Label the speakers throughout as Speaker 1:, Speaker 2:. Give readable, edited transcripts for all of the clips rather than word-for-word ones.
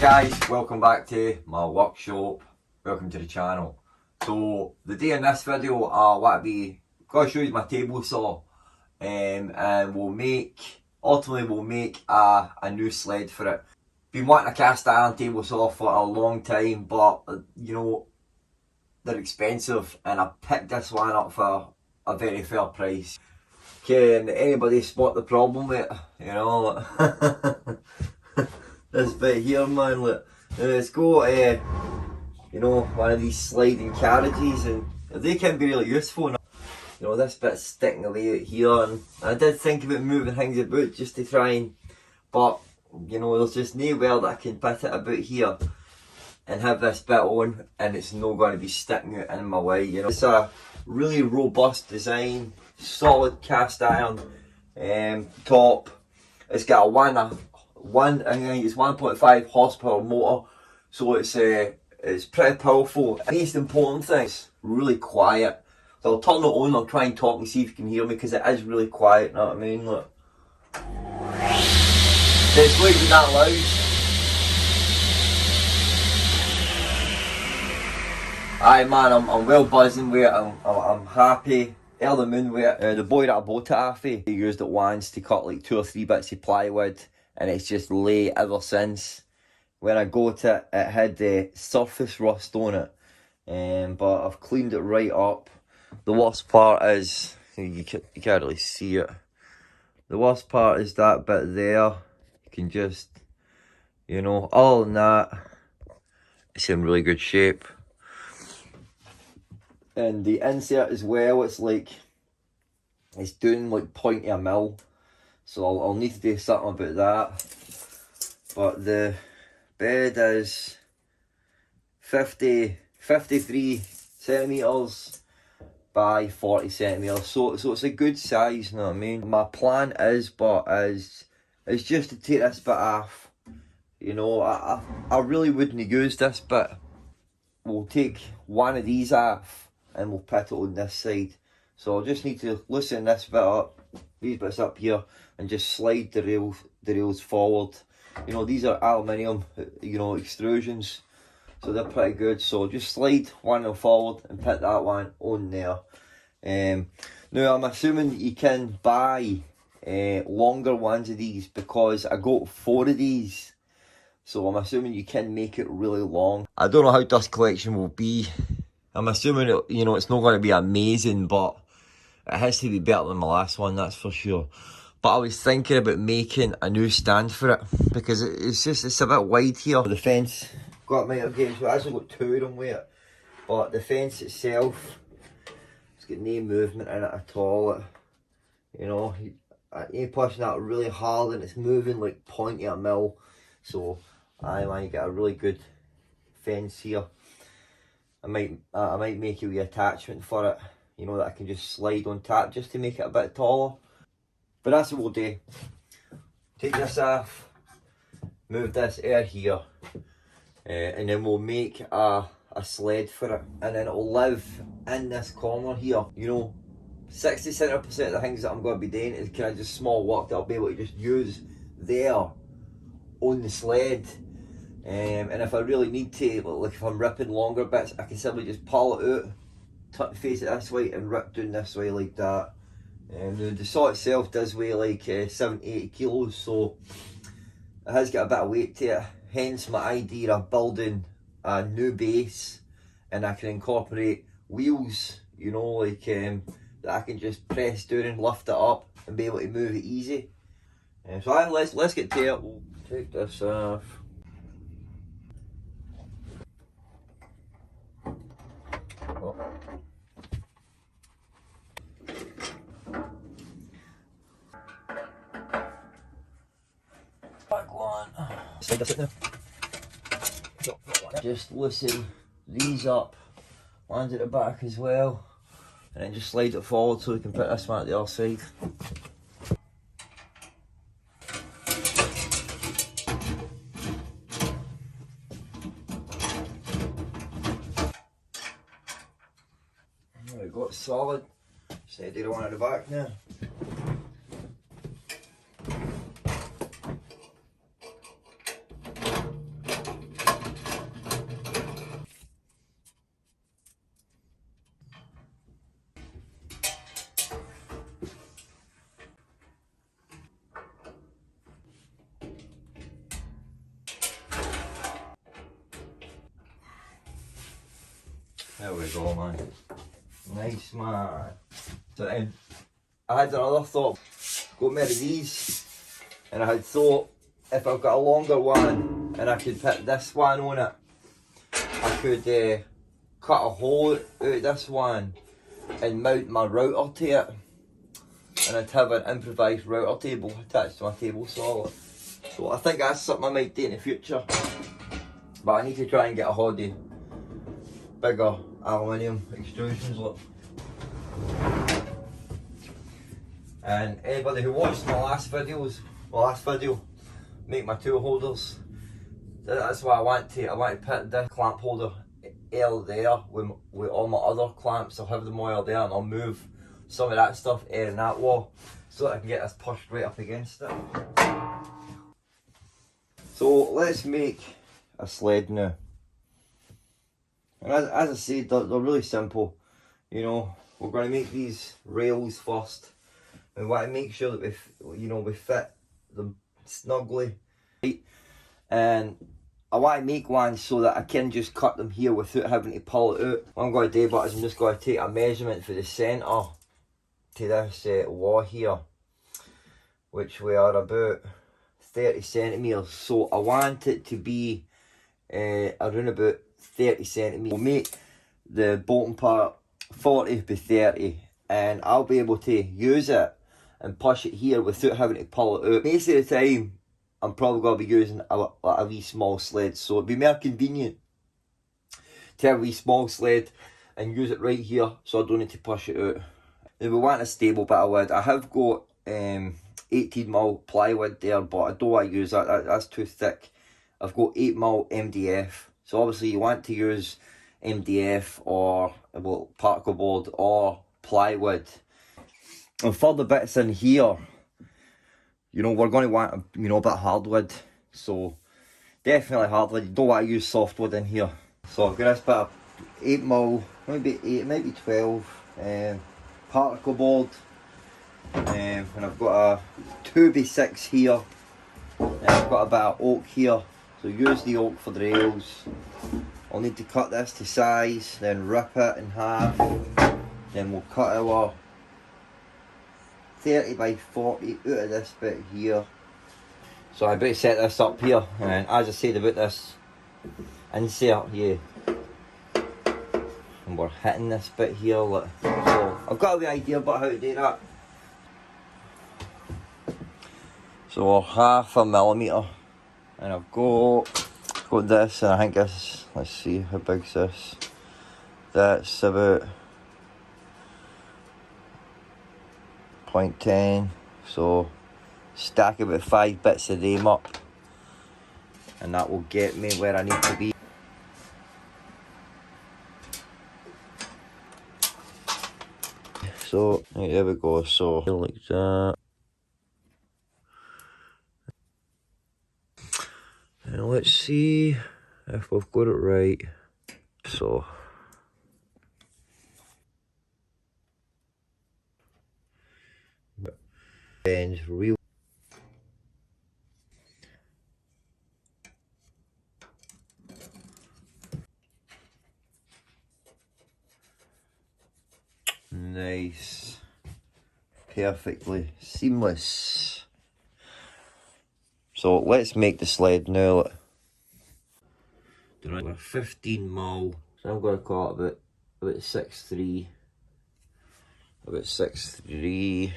Speaker 1: guys, welcome back to my workshop. Welcome to the channel. So the day in this video I want to be going to show you my table saw, and ultimately we'll make a new sled for it. Been wanting a cast iron table saw for a long time, but you know they're expensive, and I picked this one up for a very fair price. Can anybody spot the problem with it? You know, this bit here, man, look. It's got you know, one of these sliding carriages, and they can be really useful. You know, this bit's sticking away out here, and I did think about moving things about just to try and, but you know, there's just nowhere that I can put it about here and have this bit on, and it's not going to be sticking out in my way. You know, it's a really robust design, solid cast iron top. It's got a I think it's 1.5 horsepower motor, so it's pretty powerful. The most important thing, it's really quiet. So I'll turn it on, I'll try and talk and see if you can hear me, because it is really quiet, you know what I mean? Look. It's not even that loud. Aye man, I'm well buzzing with it, I'm happy. Early moon with it. The boy that I bought it off of, he used it once to cut like 2 or 3 bits of plywood, and it's just lay ever since. When I got it, it had the surface rust on it, but I've cleaned it right up. The worst part is, you can't really see it. The worst part is that bit there. You can just, you know, other than that, it's in really good shape. And the insert as well, it's like, it's doing like 0.1 so I'll need to do something about that. But the bed is 53 centimetres by 40 centimetres, so it's a good size, you know what I mean? My plan is just to take this bit off. You know, I really wouldn't use this bit. We'll take one of these off and we'll put it on this side. So I'll just need to loosen this bit up, these bits up here, and just slide the rails forward. You know, these are aluminium, you know, extrusions, so they're pretty good. So just slide one of them forward and put that one on there. Now I'm assuming you can buy longer ones of these, because I got 4 of these. So I'm assuming you can make it really long. I don't know how dust collection will be. I'm assuming it, you know, it's not going to be amazing, but it has to be better than my last one, that's for sure. But I was thinking about making a new stand for it, because it's a bit wide here. The fence got my game, so I actually got 2 of them with it. But the fence itself, it's got no movement in it at all. You know, you're pushing that really hard and it's moving like 0.1 so I might get a really good fence here. I might make a wee attachment for it, you know, that I can just slide on top just to make it a bit taller. But that's what we'll do. Take this off, move this air here, and then we'll make a sled for it, and then it'll live in this corner here. You know, 60-70% of the things that I'm going to be doing is kind of just small work that I'll be able to just use there on the sled. And if I really need to, like if I'm ripping longer bits, I can simply just pull it out, face it this way and rip down this way like that. The saw itself does weigh like 70-80 kilos, so it has got a bit of weight to it. Hence my idea of building a new base, and I can incorporate wheels, you know, like that I can just press down and lift it up and be able to move it easy. So let's get to it. We'll take this off. Oh. Back one. Slide this in there. Just loosen these up, ones at the back as well, and then just slide it forward so we can put this one at the other side. There we go, it's solid. Just do the one at the back now. There we go, man. Nice, man. So then, I had another thought. Got me of these, and I had thought if I've got a longer one and I could put this one on it, I could cut a hole out of this one and mount my router to it, and I'd have an improvised router table attached to my table saw. So I think that's something I might do in the future, but I need to try and get a hold of bigger aluminium extrusions. Look. And anybody who watched my last video, make my tool holders. That's why I want to put this clamp holder there with all my other clamps. I'll have them all there, and I'll move some of that stuff in that wall so that I can get this pushed right up against it. So let's make a sled now. And as I said, they're really simple. You know, we're going to make these rails first. We want to make sure that we fit them snugly. Right? And I want to make one so that I can just cut them here without having to pull it out. What I'm going to do, but is I'm just going to take a measurement for the centre to this wall here, which we are about 30 centimetres. So I want it to be around about 30 centimetres. We'll make the bottom part 40 by 30, and I'll be able to use it and push it here without having to pull it out. Most of the time, I'm probably going to be using a wee small sled, so it'd be more convenient to have a wee small sled and use it right here so I don't need to push it out. Now we want a stable bit of wood. I have got 18mm plywood there, but I don't want to use that, that's too thick. I've got 8mm MDF, so obviously you want to use MDF or particle board or plywood. And for the bits in here, you know, we're going to want a bit of hardwood, so definitely hardwood. You don't want to use softwood in here. So I've got this bit of 8mm, maybe 8, maybe 12 particle board, and I've got a 2x6 here, and I've got a bit of oak here. So use the oak for the rails. I'll need to cut this to size, then rip it in half, then we'll cut our 30 by 40 out of this bit here. So I better set this up here, and as I said about this insert here, and we're hitting this bit here, look. So I've got a wee idea about how to do that. So we're 1/2 millimetre, and I've got this, and I think this, let's see how big's this. That's about 0.10, so stack about 5 bits of them up, and that will get me where I need to be. So right, there we go, so like that. And let's see if we've got it right. So bends real. Nice. Perfectly seamless. So let's make the sled now. We're 15mm, so I'm going to call it about 6'3". About 6'3".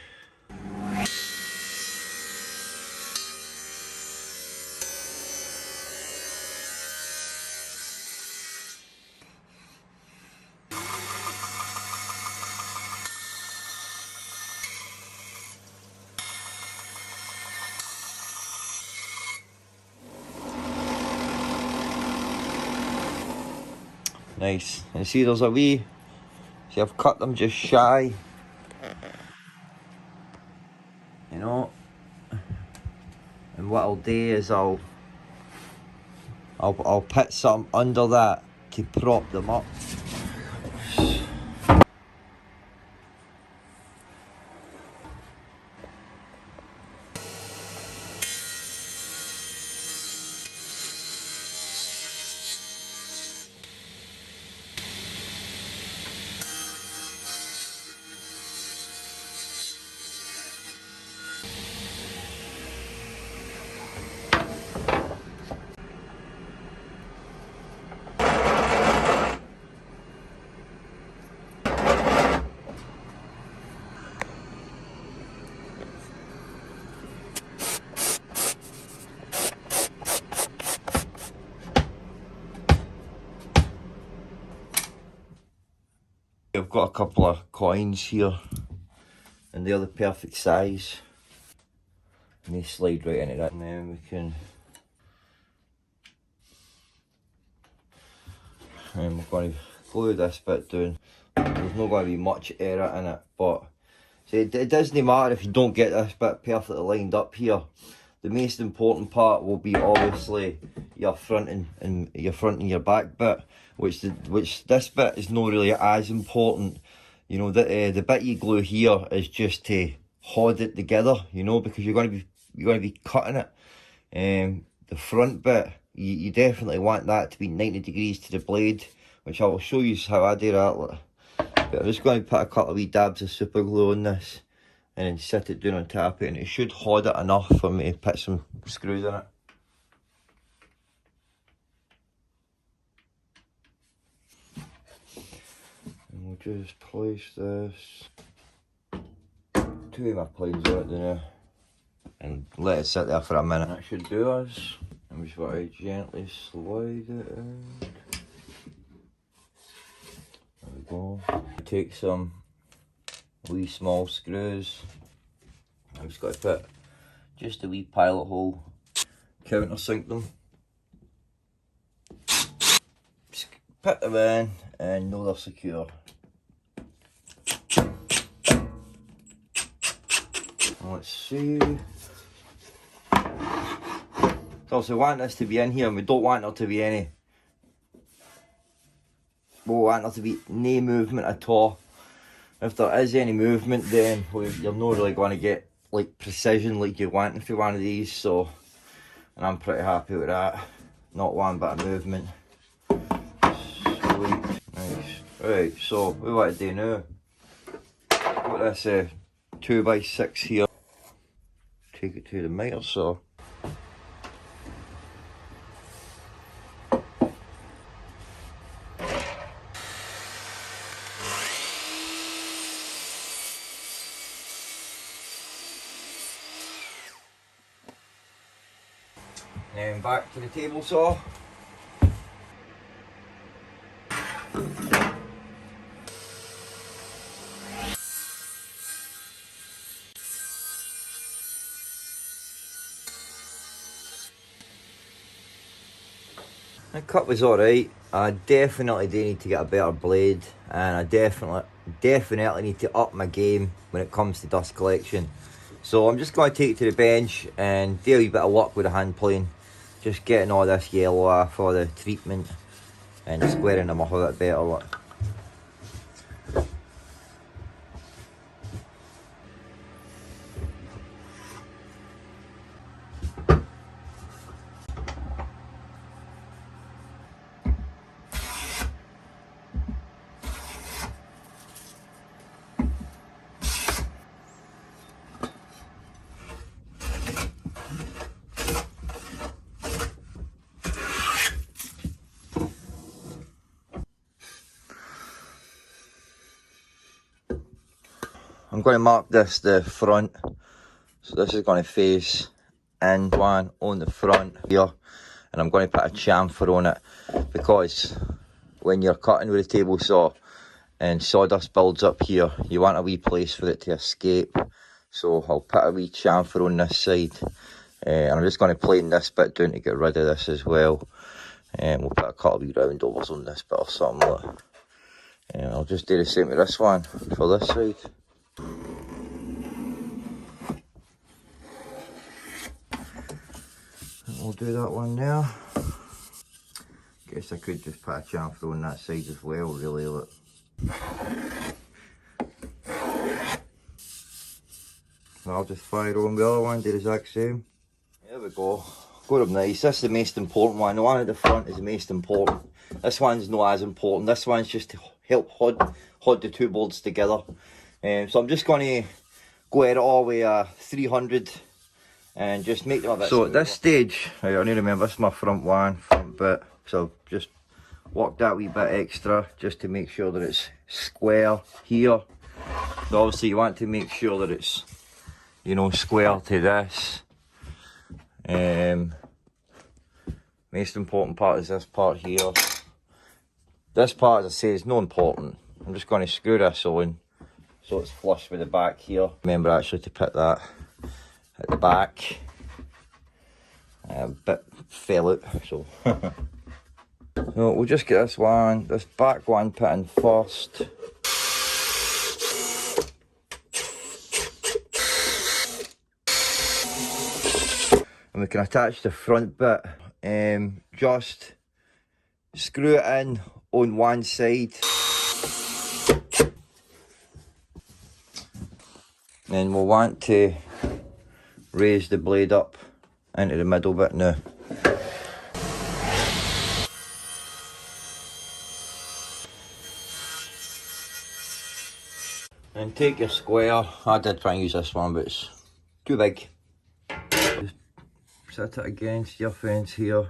Speaker 1: Nice. And see, there's a wee, see, I've cut them just shy, you know. And what I'll do is I'll put some under that to prop them up. I've got a couple of coins here and they're the perfect size. And they slide right into that, and then we can, and we're going to glue this bit down. There's not going to be much error in it, but see, it doesn't matter if you don't get this bit perfectly lined up here. The most important part will be obviously your front and your back bit, which this bit is not really as important. You know, the bit you glue here is just to hold it together. You know, because you're going to be cutting it. The front bit, you definitely want that to be 90 degrees to the blade, which I will show you how I do that. But I'm just going to put a couple of wee dabs of super glue on this and then sit it down on top of it, and it should hold it enough for me to put some screws in it. And we'll just place this, two of my planes on it now, and let it sit there for a minute. That should do us. I'm just going to gently slide it out. There we go. Take some wee small screws. I'm just going to put just a wee pilot hole, countersink them. Just put them in and know they're secure. Let's see. So we want this to be in here, and we don't want there to be any. We want there to be no movement at all. If there is any movement, then you're not really going to get like precision like you want for one of these. So, and I'm pretty happy with that. Not one bit of movement. Sweet, nice. Right, so what we want to do now? Got this 2x6 here. Take it to the miter saw. Then back to the table saw. The cut was alright. I definitely do need to get a better blade, and I definitely need to up my game when it comes to dust collection. So I'm just going to take it to the bench and do a wee bit of work with the hand plane. Just getting all this yellow off, all the treatment, and squaring them up a bit better. Look. I'm going to mark this the front, so this is going to face in one on the front here, and I'm going to put a chamfer on it, because when you're cutting with a table saw and sawdust builds up here, you want a wee place for it to escape. So I'll put a wee chamfer on this side, and I'm just going to plane this bit down to get rid of this as well, and we'll put a couple of wee round overs on this bit or something like that. And I'll just do the same with this one for this side. We'll do that one there. Guess I could just put a chamfer on that side as well, really. Look. I'll just fire on the other one, do the exact same. There we go. Got them nice. This is the most important one. The one at the front is the most important. This one's not as important. This one's just to help hold the two boards together. So I'm just going to go at it all with 300 and just make them a bit smoother. At this stage, right, I need to remember this is my front bit. So just work that wee bit extra just to make sure that it's square here. So obviously you want to make sure that it's, you know, square to this. Most important part is this part here. This part, as I say, is not important. I'm just going to screw this on so it's flush with the back here. Remember actually to put that at the back. A bit fell out, so. So we'll just get this back one put in first. And we can attach the front bit. Just screw it in on one side. Then we'll want to raise the blade up into the middle bit now. And take your square. I did try and use this one, but it's too big. Just set it against your fence here.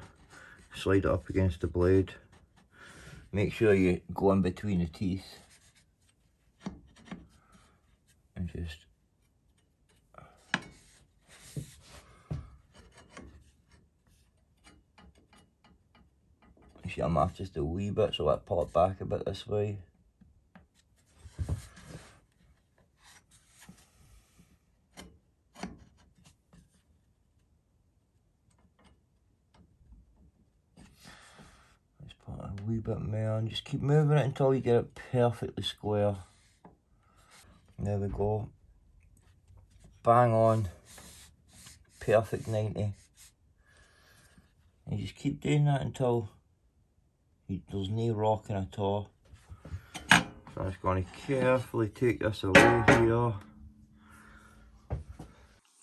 Speaker 1: Slide it up against the blade. Make sure you go in between the teeth. And just see, I'm off just a wee bit, so I pull it back a bit this way. Just put a wee bit more and just keep moving it until you get it perfectly square. There we go. Bang on. Perfect 90. And you just keep doing that until there's no rocking at all. So I'm just going to carefully take this away here.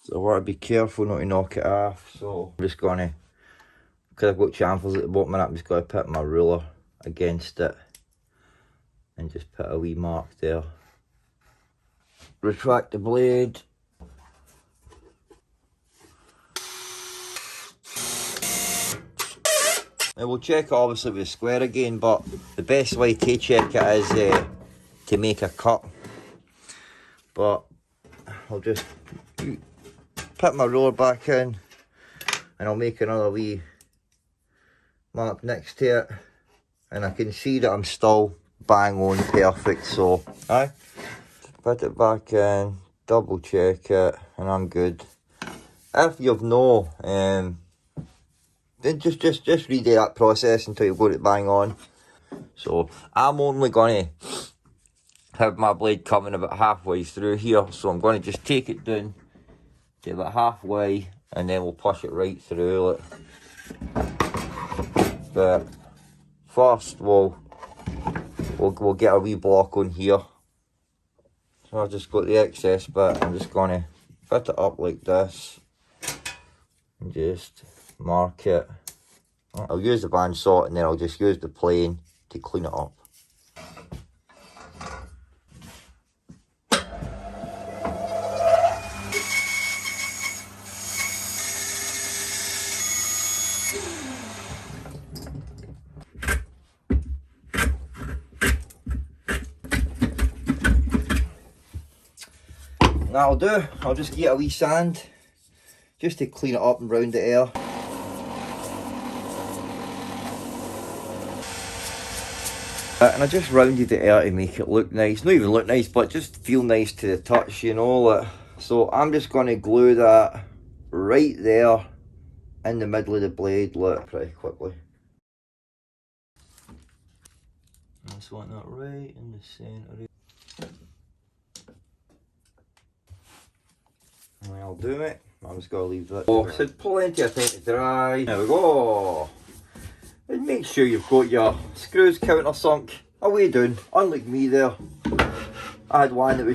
Speaker 1: So I want to be careful not to knock it off. So I'm just going to, because I've got chamfers at the bottom of it, I'm just going to put my ruler against it and just put a wee mark there. Retract the blade. And we'll check it obviously with the square again, but the best way to check it is to make a cut. But I'll just put my ruler back in and I'll make another wee mark next to it, and I can see that I'm still bang on perfect. So aye, put it back in, double check it, and I'm good. If you've no then just redo that process until you've got it bang on. So I'm only going to have my blade coming about halfway through here, so I'm going to just take it down to about halfway and then we'll push it right through it. But first we'll get a wee block on here. So I've just got the excess bit. I'm just going to fit it up like this and just mark it. I'll use the bandsaw and then I'll just use the plane to clean it up. That'll do. I'll just get a wee sand just to clean it up and round the air. And I just rounded the air to make it look nice. Not even look nice, but just feel nice to the touch, you know. So I'm just going to glue that right there in the middle of the blade, look, pretty quickly. I just want that right in the centre. I'll do it. I'm just going to leave that. Oh, so plenty of time to dry. There we go. And make sure you've got your screws countersunk away down. Unlike me there, I had one that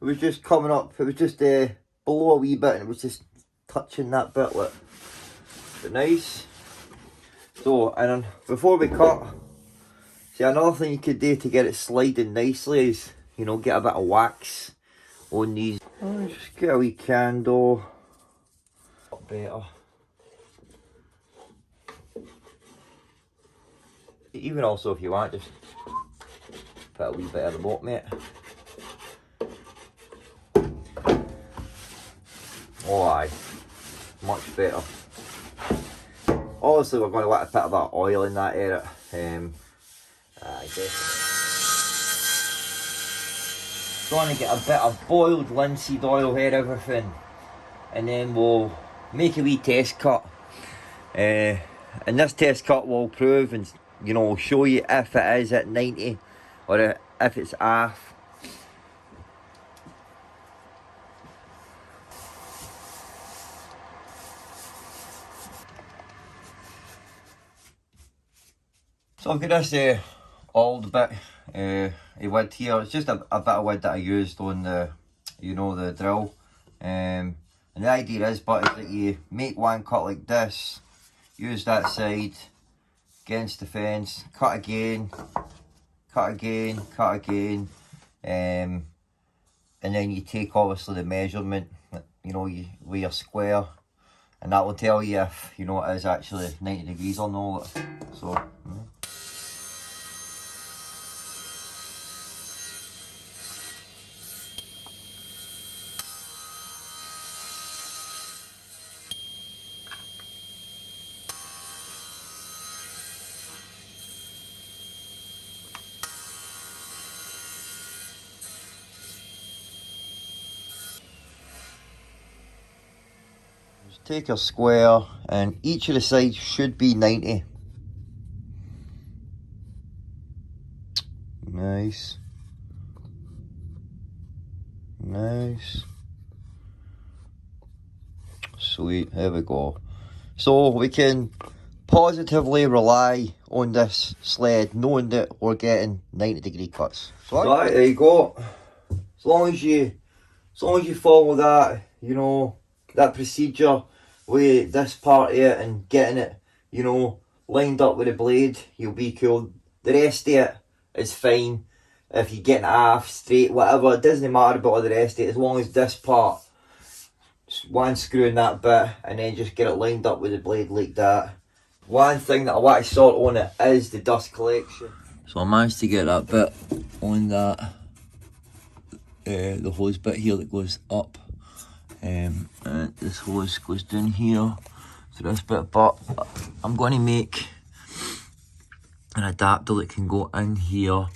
Speaker 1: was just coming up. It was just below a wee bit, and it was just touching that bit. Look, but nice. So, and then before we cut, see, another thing you could do to get it sliding nicely is, you know, get a bit of wax on these. Oh, just get a wee candle. Better. Even also, if you want, just put a wee bit at the bottom, mate. Oh aye, much better. Obviously we're going to want to put a bit of oil in that area. I guess. Going to get a bit of boiled linseed oil here, everything, and then we'll make a wee test cut. And this test cut will prove and, you know, show you if it is at 90 or if it's off. So I've got this old bit of wood here. It's just a bit of wood that I used on the, you know, the drill. And the idea is that you make one cut like this, use that side against the fence, cut again, cut again, cut again, and then you take obviously the measurement, you know, with your square, and that will tell you if, you know, it is actually 90 degrees or not. So just take your square, and each of the sides should be 90. Nice. Nice. Sweet, there we go. So we can positively rely on this sled, knowing that we're getting 90-degree cuts. So right, there you go. As long as you follow that, you know, that procedure with this part here and getting it, you know, lined up with the blade, you'll be cool. The rest of it is fine. If you're getting it off, straight, whatever, it doesn't matter about the rest of it, as long as this part, just one screw in that bit, and then just get it lined up with the blade like that. One thing that I want to sort on it is the dust collection. So I managed to get that bit on that, the hose bit here that goes up, and this hose goes down here to this bit, but I'm going to make an adapter that can go in here,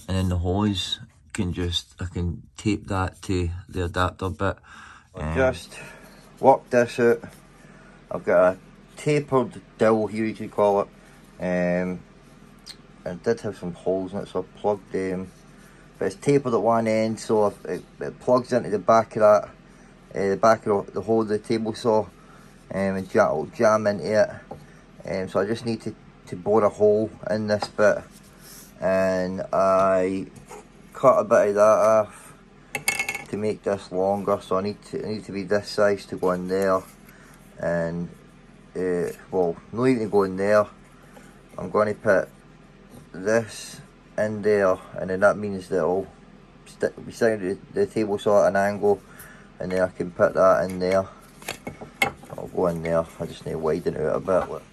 Speaker 1: and then the hose can I can tape that to the adapter bit. Just work this out. I've got a tapered dowel here, you could call it. I did have some holes in it, so I plugged them. But it's tapered at one end, so it plugs into the back of that, the back of the hole of the table saw, and it'll jam into it. So I just need to bore a hole in this bit, and I cut a bit of that off to make this longer. So I need to be this size to go in there, and well, not even to go in there. I'm going to put this in there, and then that means that it'll be sitting at the table saw at an angle, and then I can put that in there. I'll go in there. I just need to widen it out a bit. Look.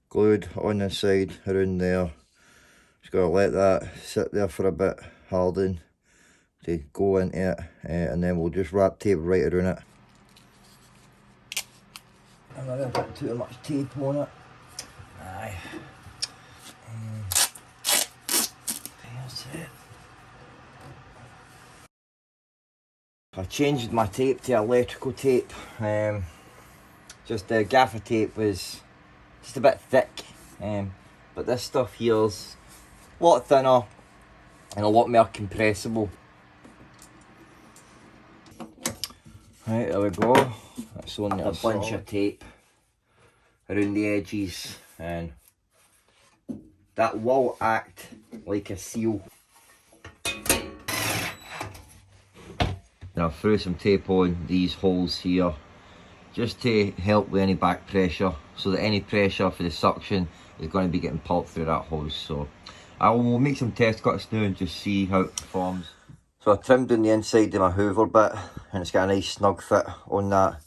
Speaker 1: Glued on the side around there. Just gotta let that sit there for a bit, harden to go into it, and then we'll just wrap tape right around it. I'm not gonna put too much tape on it. Aye. There's it. I changed my tape to electrical tape. Just the gaffer tape was just a bit thick, but this stuff here's a lot thinner and a lot more compressible. Right, there we go. That's only a bunch of tape around the edges, and that will act like a seal. Now I threw some tape on these holes here, just to help with any back pressure, so that any pressure for the suction is going to be getting pumped through that hose. So I will make some test cuts now and just see how it performs. So I trimmed in the inside of my hoover bit, and it's got a nice snug fit on that.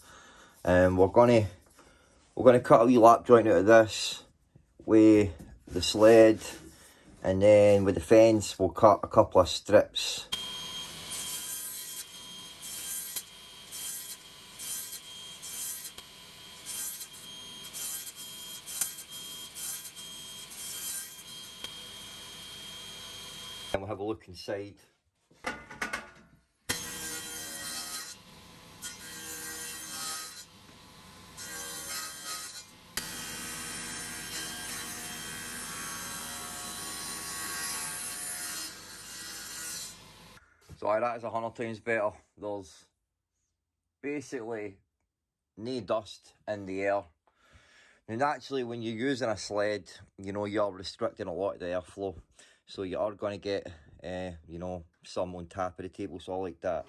Speaker 1: We're gonna cut a wee lap joint out of this with the sled, and then with the fence we'll cut a couple of strips. And we'll have a look inside. So that is 100 times better. There's basically no dust in the air. Now naturally when you're using a sled, you know, you're restricting a lot of the airflow. So you are going to get, you know, some on top of the table saw like that.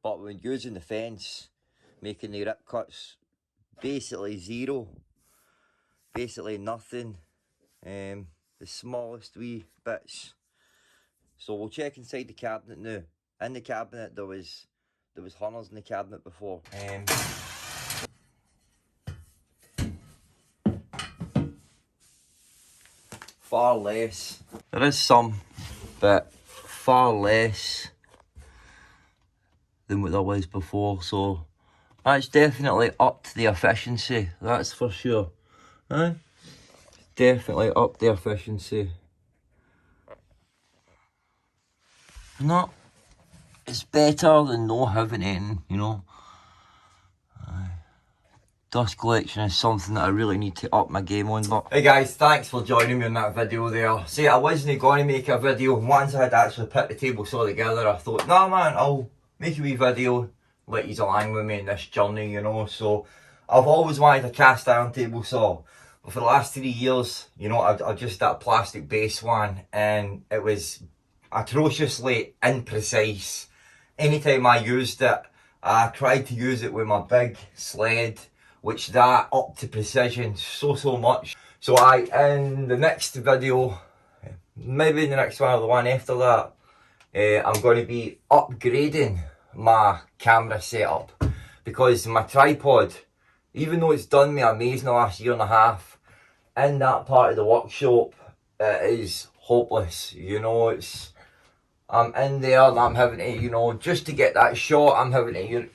Speaker 1: But when using the fence, making the rip cuts, basically zero. Basically nothing. The smallest wee bits. So we'll check inside the cabinet now. In the cabinet there was hunters in the cabinet before. Far less. There is some, but far less than what there was before. So that's definitely upped the efficiency. That's for sure. Aye. Definitely upped the efficiency. No. It's better than no having anything, you know. Dust collection is something that I really need to up my game on. But hey guys, thanks for joining me on that video there. See, I wasn't going to make a video. Once I had actually put the table saw together, I thought, nah man, I'll make a wee video, let you along with me in this journey, you know. So I've always wanted a cast iron table saw. But for the last 3 years, you know, I've just that plastic base one, and it was atrociously imprecise. Anytime I used it, I tried to use it with my big sled, which that upped to precision so much. So in the next video, maybe in the next one or the one after that, I'm going to be upgrading my camera setup, because my tripod, even though it's done me amazing the last year and a half, in that part of the workshop, it is hopeless. You know, I'm in there and I'm having to, you know, just to get that shot, I'm having to,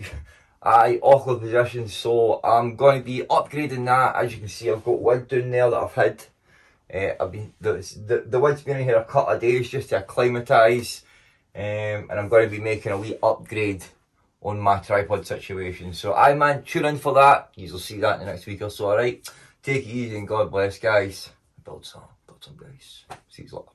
Speaker 1: awkward positions. So I'm going to be upgrading that. As you can see, I've got wood down there that I've hid. The wood's been in here a couple of days just to acclimatise, and I'm going to be making a wee upgrade on my tripod situation. So man, tune in for that. You'll see that in the next week or so. Alright, take it easy and God bless, guys. Build some guys. See you later.